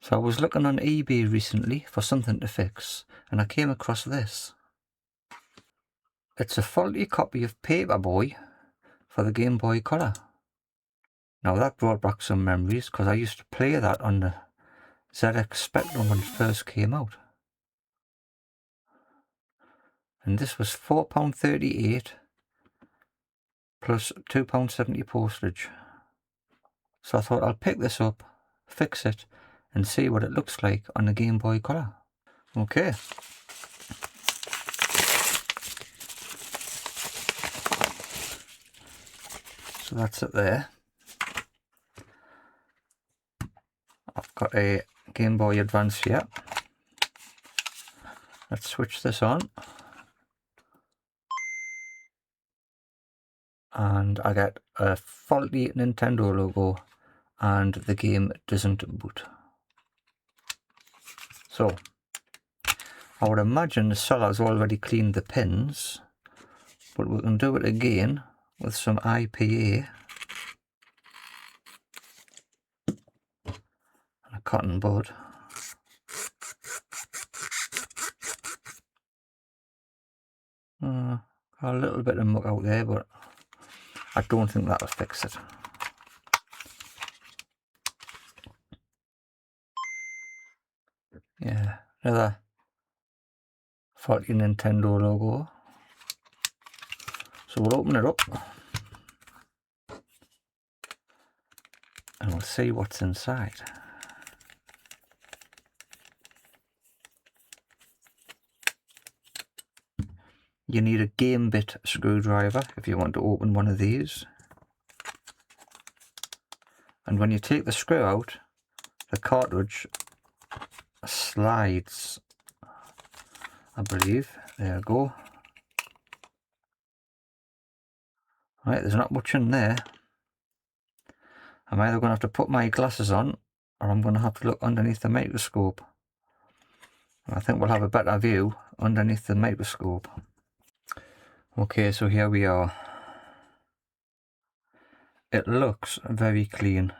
So I was looking on eBay recently for something to fix, and I came across this. It's a faulty copy of Paperboy for the Game Boy Color. Now that brought back some memories, because I used to play that on the ZX Spectrum when it first came out. And this was £4.38 plus £2.70 postage. So I thought I'll pick this up, fix it, and see what it looks like on the Game Boy Color. Okay. So that's it there. I've got a Game Boy Advance here. Let's switch this on. And I get a faulty Nintendo logo and the game doesn't boot. So I would imagine the seller's already cleaned the pins, but we can do it again with some IPA and a cotton bud. Got a little bit of muck out there, but I don't think that'll fix it. Yeah, another faulty Nintendo logo. So we'll open it up and we'll see what's inside. You need a game bit screwdriver if you want to open one of these. And when you take the screw out, the cartridge slides, I believe. There we go. Right, there's not much in there. I'm either going to have to put my glasses on, or I'm going to have to look underneath the microscope. I think we'll have a better view underneath the microscope. Okay, so here we are. It looks very clean.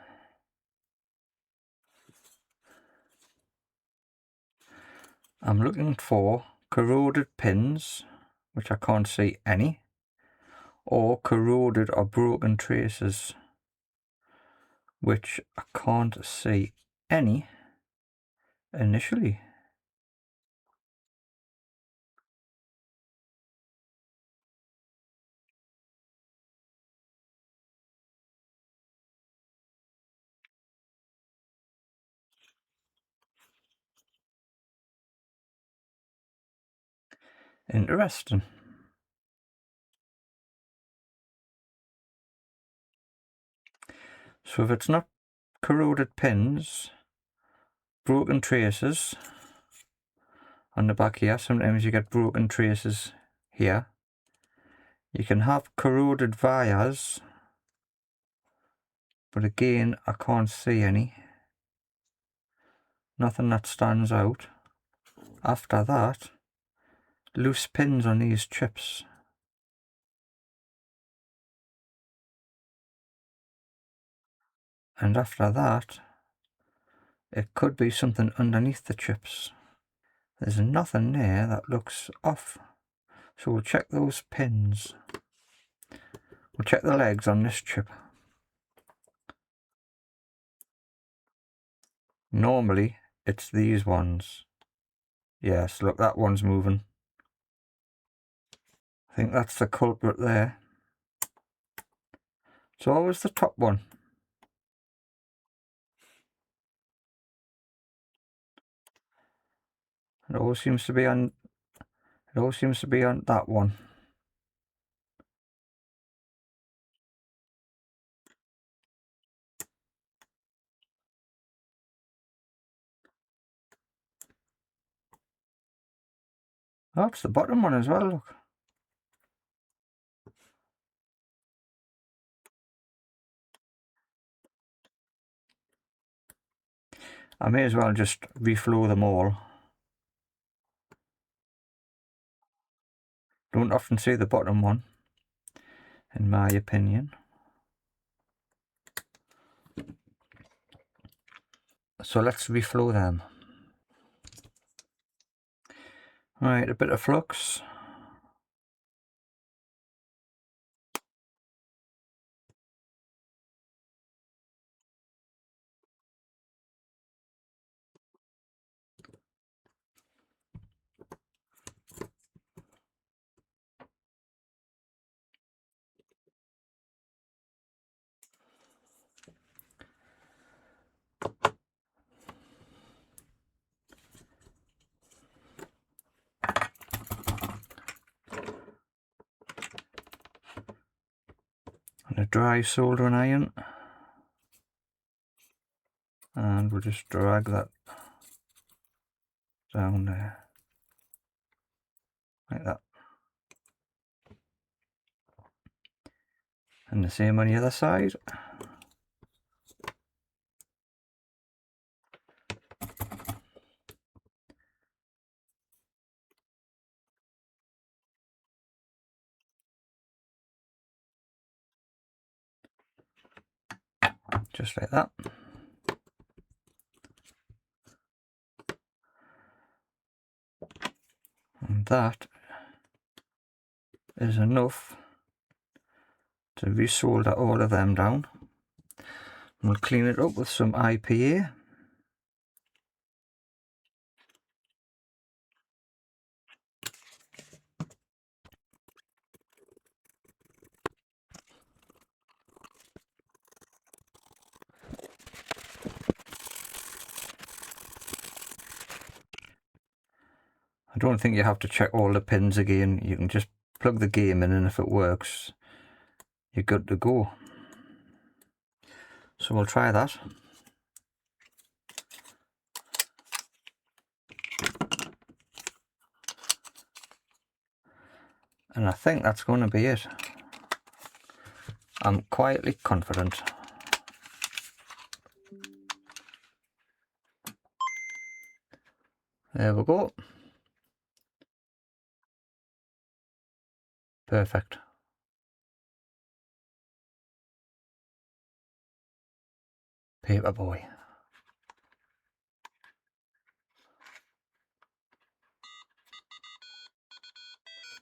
I'm looking for corroded pins, which I can't see any, or corroded or broken traces, which I can't see any initially. Interesting. So if it's not corroded pins, broken traces on the back here, sometimes you get broken traces here. You can have corroded wires, but again I can't see any. Nothing that stands out. After that, loose pins on these chips. And after that, it could be something underneath the chips. There's nothing there that looks off. So we'll check those pins. We'll check the legs on this chip. Normally, it's these ones. Yes, look, that one's moving. I think that's the culprit there. So always the top one. It always seems to be on that one. That's the bottom one as well, look. I may as well just reflow them all. Don't often see the bottom one, in my opinion. So let's reflow them. Right, a bit of flux. And a dry soldering iron. And we'll just drag that down there. Like that. And the same on the other side. Just like that. And that is enough to resolder all of them down. We'll clean it up with some IPA. I don't think you have to check all the pins again. You can just plug the game in, and if it works, you're good to go. So we'll try that. And I think that's going to be it. I'm quietly confident. There we go. Perfect. Paperboy.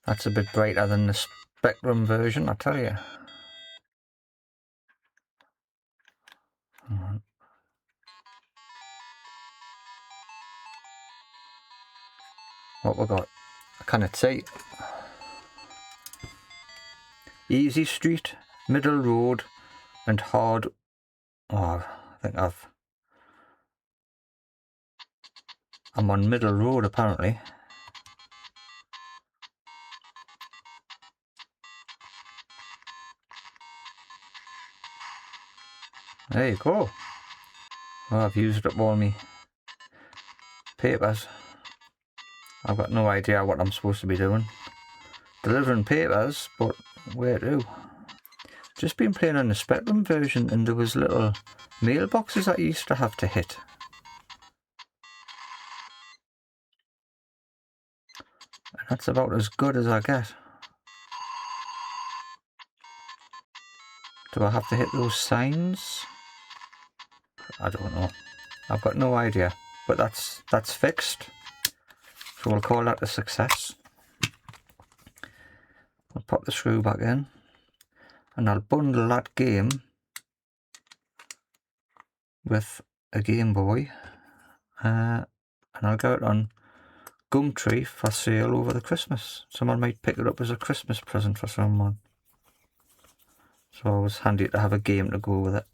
That's a bit brighter than the Spectrum version, I tell you. What we got? I cannot say. Easy street, middle road, and hard. Oh, I think I'm on middle road apparently. There you go. Well, I've used up all my papers. I've got no idea what I'm supposed to be doing. Delivering papers, but where to? Just been playing on the Spectrum version, and there was little mailboxes that you used to have to hit. And that's about as good as I get. Do I have to hit those signs? I don't know. I've got no idea. But that's fixed. So we'll call that a success. I'll pop the screw back in. And I'll bundle that game with a Game Boy. And I'll go it on Gumtree for sale over the Christmas. Someone might pick it up as a Christmas present for someone. So it was handy to have a game to go with it.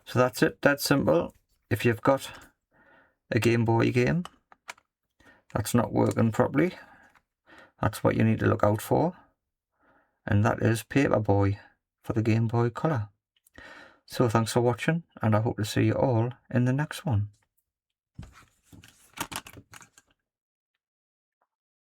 So that's it, dead simple. If you've got a Game Boy game that's not working properly, that's what you need to look out for. And that is Paperboy for the Game Boy Color. So thanks for watching, and I hope to see you all in the next one.